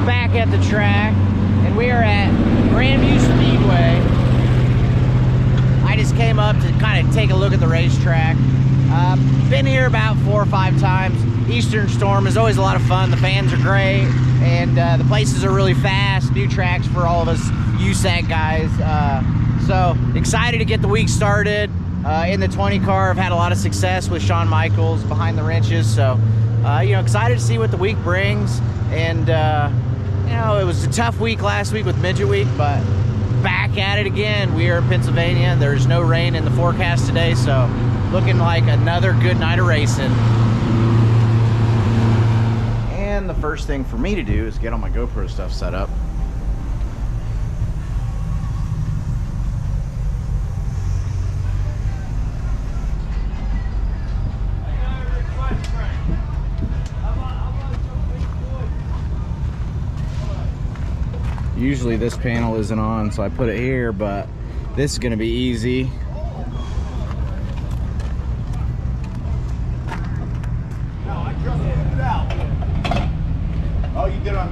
back at the track, and we are at Grandview Speedway. I just came up to kind of take a look at the racetrack. Been here about 4 or 5 times. Eastern Storm is always a lot of fun. The fans are great, and the places are really fast. New tracks for all of us USAC guys. So excited to get the week started. In the 20 car, I've had a lot of success with Shawn Michaels behind the wrenches. So, you know, excited to see what the week brings. And, you know, it was a tough week last week with Midget Week, but back at it again. We are in Pennsylvania. There's no rain in the forecast today, so looking like another good night of racing. And the first thing for me to do is get all my GoPro stuff set up. Usually this panel isn't on, so I put it here, but this is going to be easy.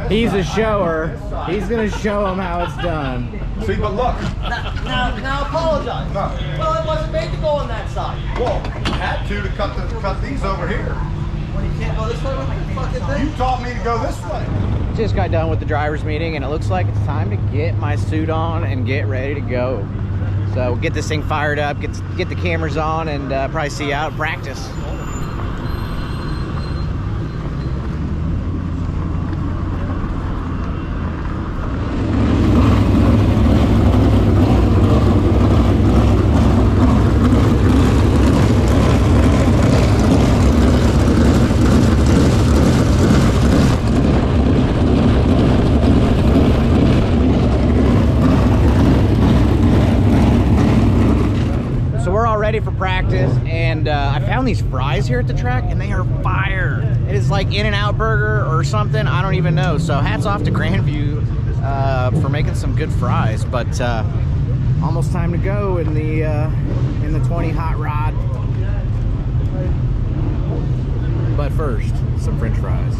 He's a shower. He's going to show him how it's done. See, but look. Now apologize. No. Well, it wasn't made to go on that side. Well, you had to cut these over here. Well, you can't go this way with the fucking thing. You taught me to go this way. Just got done with the driver's meeting, and it looks like it's time to get my suit on and get ready to go. So get this thing fired up, get the cameras on, and probably see you out at practice. Ready for practice, and I found these fries here at the track, and they are fire. It is like In-N-Out Burger or something, I don't even know. So hats off to Grandview for making some good fries. But almost time to go in the 20 hot rod. But first, some French fries.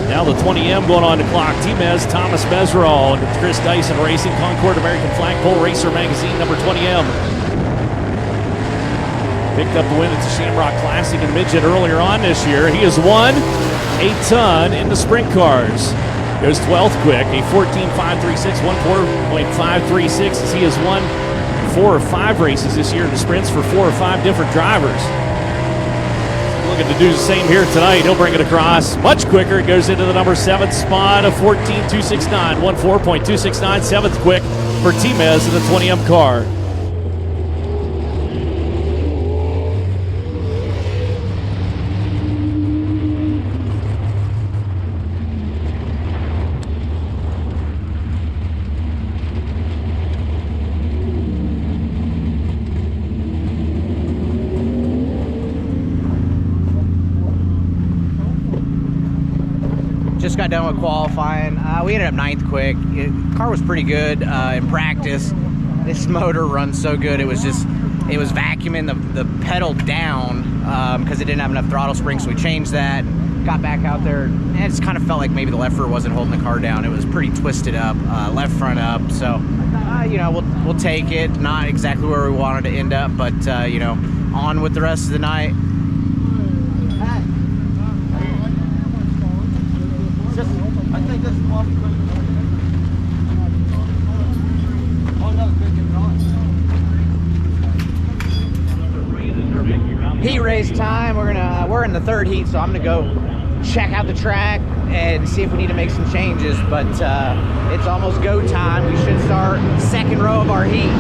Now the 20M going on to clock. T-Mez, Thomas Meserol, and Chris Dyson Racing, Concord American Flagpole Racer Magazine, number 20M. Picked up the win at the Shamrock Classic in Midget earlier on this year. He has won a ton in the sprint cars. Goes 12th quick, a 14.536, 14.536, as he has won 4 or 5 races this year in the sprints for 4 or 5 different drivers. looking to do the same here tonight. He'll bring it across much quicker. It goes into the number 7 spot of 14.269. 14.269, 7th quick for Temez in the 20M car. Just got done with qualifying. We ended up 9th quick. Car was pretty good in practice. This motor runs so good. It was vacuuming the pedal down because it didn't have enough throttle spring, so we changed that. Got back out there, and it just kind of felt like maybe the left rear wasn't holding the car down. It was pretty twisted up, left front up. So, you know, we'll take it. Not exactly where we wanted to end up, but you know, on with the rest of the night. I think this one could. Oh no, good. Heat race time. We're in the 3rd heat, so I'm gonna go check out the track and see if we need to make some changes. But it's almost go time. We should start 2nd row of our heat.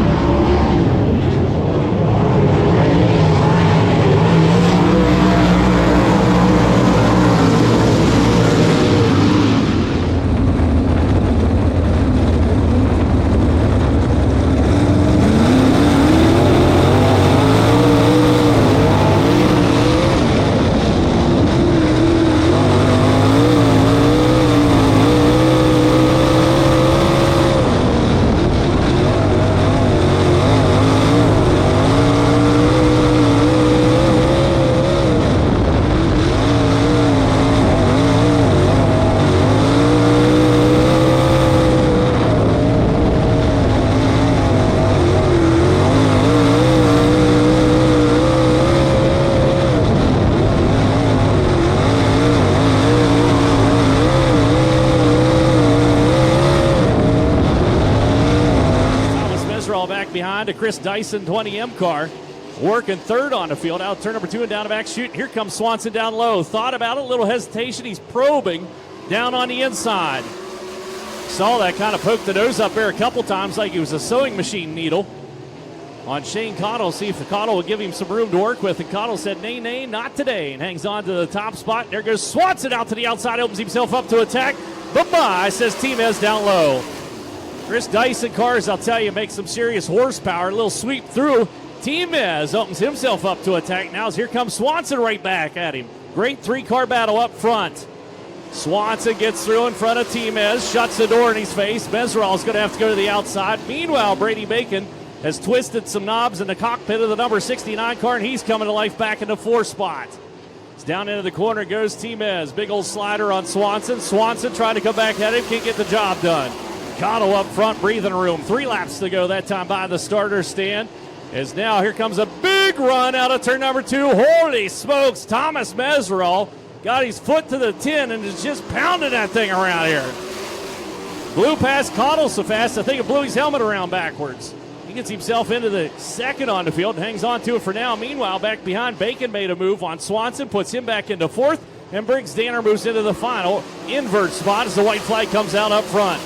Behind a Chris Dyson 20M car, working 3rd on the field. Out turn number 2 and down the back chute. Here comes Swanson down low. Thought about it, a little hesitation. He's probing down on the inside. Saw that, kind of poked the nose up there a couple times like he was a sewing machine needle on Shane Cottle. See if the Cottle will give him some room to work with. And Cottle said, nay, not today, and hangs on to the top spot. There goes Swanson out to the outside, opens himself up to attack. Bye-bye, says Temez down low. Chris Dyson cars, I'll tell you, make some serious horsepower. A little sweep through. Temez opens himself up to attack. Now here comes Swanson right back at him. Great 3-car battle up front. Swanson gets through in front of Temez, shuts the door in his face. Meserol's going to have to go to the outside. Meanwhile, Brady Bacon has twisted some knobs in the cockpit of the number 69 car, and he's coming to life back in the 4 spot. It's down into the corner goes Temez. Big old slider on Swanson. Swanson trying to come back at him, can't get the job done. Cottle up front, breathing room. 3 laps to go that time by the starter stand. As now here comes a big run out of turn number 2. Holy smokes, Thomas Meserol got his foot to the tin and is just pounding that thing around here. Blew past Cottle so fast, I think it blew his helmet around backwards. He gets himself into the 2nd on the field and hangs on to it for now. Meanwhile, back behind, Bacon made a move on Swanson, puts him back into 4th, and Briggs Danner moves into the final invert spot as the white flag comes out up front.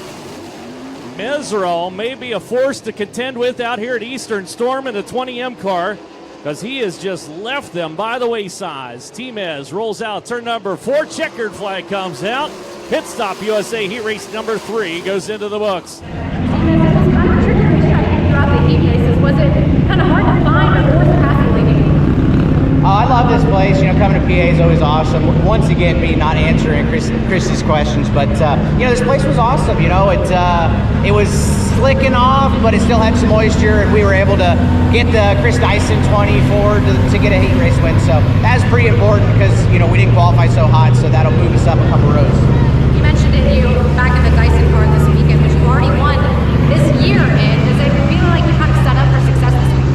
Meserol may be a force to contend with out here at Eastern Storm in the 20M car because he has just left them by the wayside. Temez rolls out turn number 4. Checkered flag comes out. Pit stop USA heat race number 3 goes into the books. It was kind of a tricky racetrack throughout the heat races. Was it kind of hard to find, or what was the passing leading? I love this place. You know, coming to PA is always awesome. Once again, me not answering Chris's questions, but you know, this place was awesome. You know, it was slicking off, but it still had some moisture, and we were able to get the Chris Dyson 24 to get a heat race win. So that's pretty important because, you know, we didn't qualify so hot, so that'll move us up a couple rows. You mentioned it, you back in the Dyson car this weekend, which you already won this year. And does it feel like you kind of set up for success this week?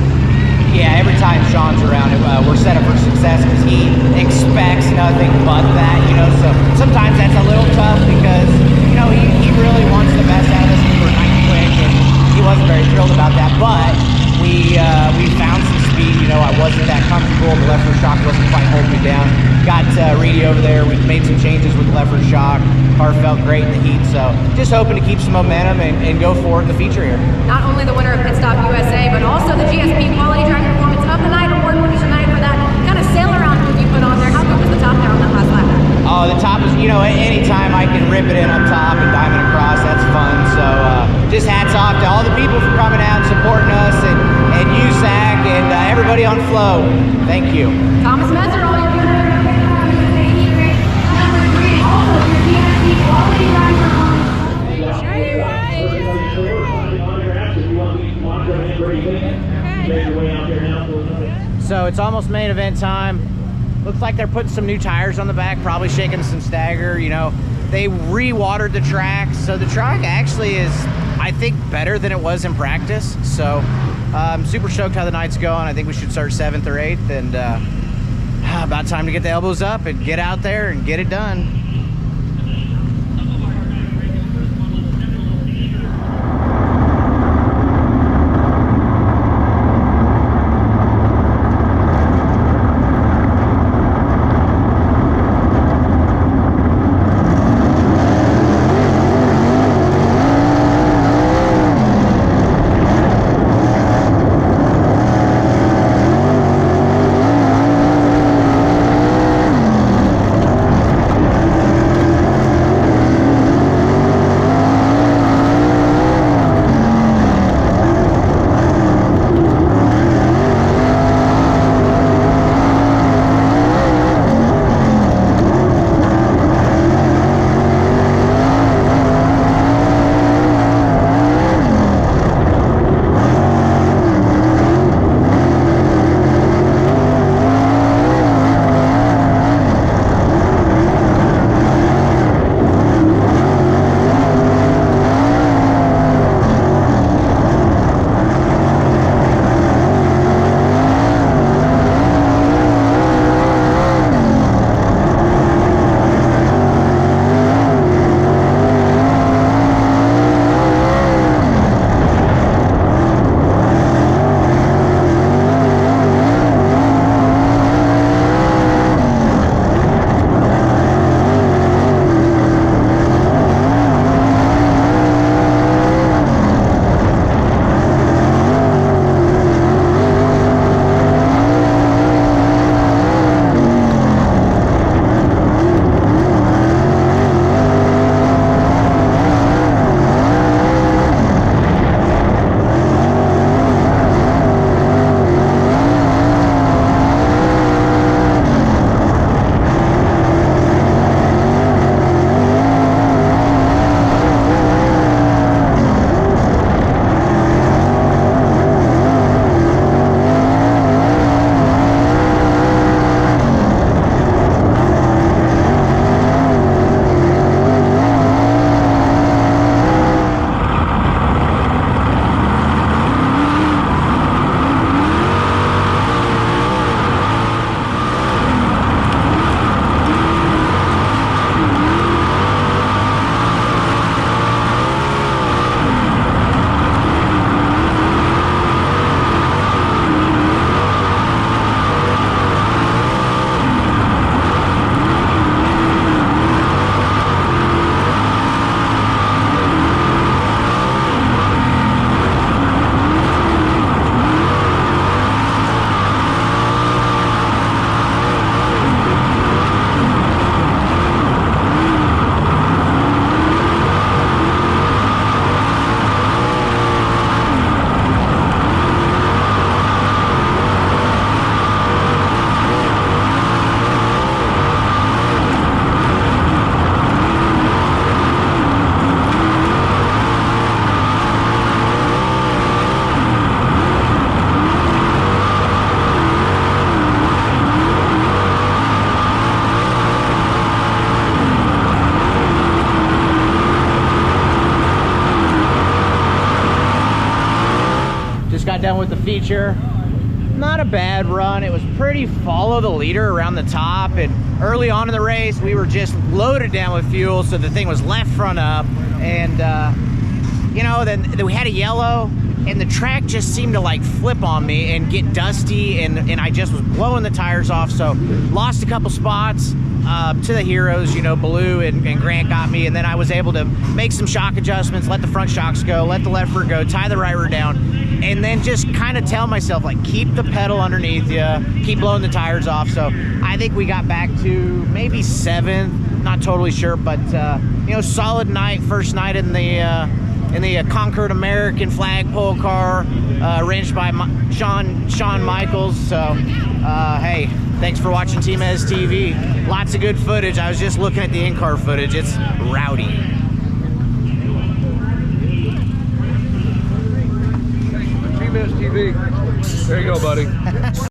Yeah, every time Sean's around, we're set up for success because he expects nothing but that, you know. So sometimes that's a little tough because, you know, he really wants the best out of us. We were 9th quick, and he wasn't very thrilled about that. But we found some speed. You know, I wasn't that comfortable. The left rear shock wasn't quite holding me down. suffered shock. Car felt great in the heat, so just hoping to keep some momentum and go forward in the feature here. Not only the winner of Pit Stop USA, but also the GSP Quality Driving Performance of the Night award winner tonight for that kind of sail around move you put on there. How good was the top there on that last lap? Oh, the top is, anytime I can rip it in up top and diamond across, that's fun. So just hats off to all the people for coming out and supporting us, and USAC and everybody on Flow. Thank you. Thomas Messer, all your winner. Number 3, also your GSP Quality Driving Performance. So it's almost main event time. Looks like they're putting some new tires on the back, probably shaking some stagger. They re-watered the track, so the track actually is, I think, better than it was in practice. So I'm super stoked how the night's going. I think we should start 7th or 8th, and about time to get the elbows up and get out there and get it done. got done with the feature. Not a bad run. It was pretty follow the leader around the top, and early on in the race we were just loaded down with fuel, so the thing was left front up, and you know, then we had a yellow and the track just seemed to like flip on me and get dusty, and I just was blowing the tires off, so lost a couple spots. to the heroes, you know, Baloo and Grant got me, and then I was able to make some shock adjustments, let the front shocks go, let the left rear go, tie the right rear down, and then just kind of tell myself, like, keep the pedal underneath you, keep blowing the tires off. So I think we got back to maybe 7th, not totally sure, but you know, solid night, first night in the Concord American flagpole car, arranged by Shawn Michaels. So hey, thanks for watching TmezTv. Lots of good footage. I was just looking at the in-car footage. It's rowdy. TmezTv. There you go, buddy.